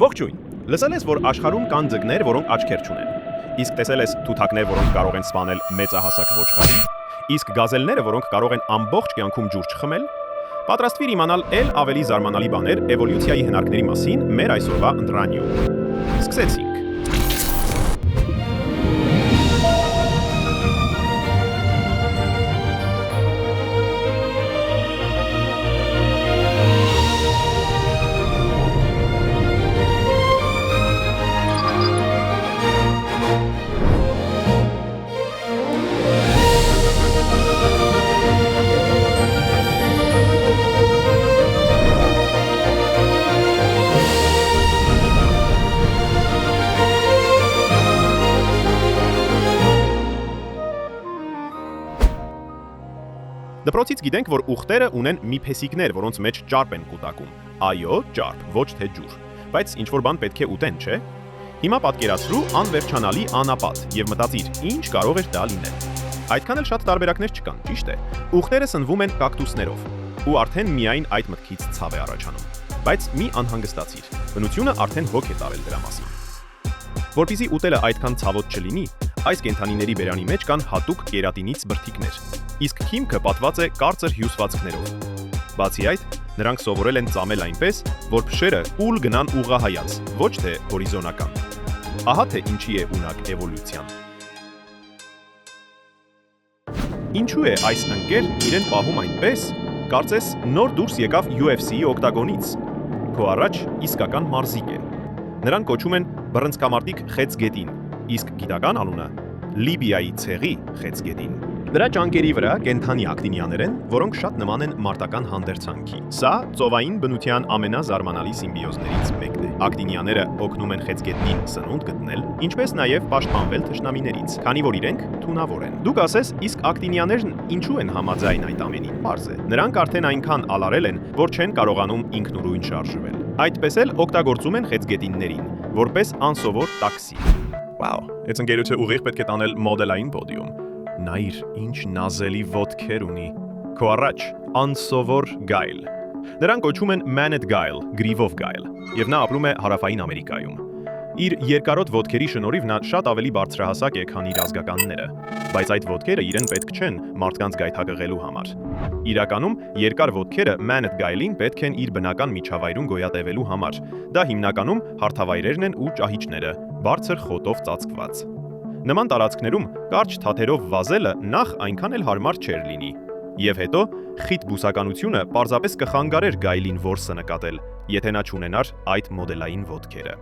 Ողջույն։ Լսել ես, որ աշխարհում կան ձկներ, որոնք աչքեր չունեն։ Իսկ տեսել ես թութակներ, որոնք կարող են սպանել մեծահասակ ոչխարի։ Իսկ գազելները, որոնք կարող են ամբողջ կյանքում ջուր չխմել։ Պատրաստվիր իմանալ ել ավելի զարմանալի բաներ էվոլյուցիայի հնարքների մասին մեր այսօրվա ընտրանյում։ Սկսեցինք։ Դպրոցից գիտենք, որ ուղտերը ունեն մի փեսիկներ, որոնց մեջ ճարպ են կուտակում։ Այո, ճարպ, ոչ թե ջուր։ Բայց ինչ-որ բան պետք է ուտեն, չէ՞։ Հիմա պատկերացրու անվերջանալի անապատ եւ մտածիր, ինչ կարող էր դա լինել։ Այդքան էլ շատ տարբերակներ չկան, ճիշտ է։ Ուղտերը սնվում են կակտուսներով, ու արդեն միայն այդ մտքից ցավ է առաջանում։ Բայց մի անհանգստացիր։ Բնությունը արդեն հոգ է տարել դրա մասին։ Որպեսզի ուտելը այդքան ցավոտ չլինի, այս կենդանիների բերանի մեջ կան հատուկ կերատինից բրդիկներ։ Իսկ հիմքը պատված է կարծր հյուսվածքներով։ Բացի այդ, նրանք սովորել են ծամել այնպես, որ փշերը ուլ գնան ուղղահայաց, ոչ թե հորիզոնական։ Ահա թե ինչի է ունակ էվոլյուցիան։ Ինչու է այս ընկերն իրեն պահում այնպես, կարծես նոր դուրս եկավ UFC-ի օկտագոնից։ Քո առաջ իսկական մարզիկ է։ Նրան կոչում են բռնցքամարտիկ խեցգետին, իսկ գիտական անունը Լիբիայի ցեղի խեցգետին։ Նրա ճանկերի վրա կենդանի ակտինիաներ են, որոնք շատ նման են մարտական հանդերձանքի։ Սա ծովային բնության ամենազարմանալի սիմբիոզներից մեկն է։ Ակտինիաները օգնում են խեցգետնին սնունդ գտնել, ինչպես նաև պաշտպանվել թշնամիներից, քանի որ իրենք թունավոր են։ Դուք ասես, իսկ ակտինիաներն ինչու են համաձայն այդ ամենին։ Պարզ է։ Նրանք արդեն այնքան ալարել են, որ չեն կարողանում ինքնուրույն շարժվել։ Այդպես էլ օգտագործում են խեցգետիններին, որպես անսովոր տաքսի։ Վաու, այս ընկերությունը ուղիղ պետք է տանել մոդելային պոդիում։ Նայր, ինչ նազելի ոտքեր ունի։ Քո առաջ անսովոր գայլ։ Նրան կոչում են Man-ed Guile, գրիվով գայլ, եւ նա ապրում է հարավային Ամերիկայում։ Իր երկարոտ ոտքերի շնորհիվ նա շատ ավելի բարձրահասակ է, քան իր ազգականները, բայց այդ ոտքերը իրեն պետք չեն մարդկանց գայթակղելու համար։ Իրականում երկար ոտքերը Man-ed Guile-ին պետք են իր բնական միջավայրում գոյատևելու համար։ Դա հիմնականում հարթավայրերն են ու ճահիճները, բարձր խոտով ծածկված։ Նման տարածքներում կարճ թաթերով վազելը նախ այնքան էլ հարմար չէր լինի։ Եվ հետո խիտ բուսականությունը պարզապես կխանգարեր գայլին որսը նկատել, եթե նա չունենար այդ մոդելային ոտքերը։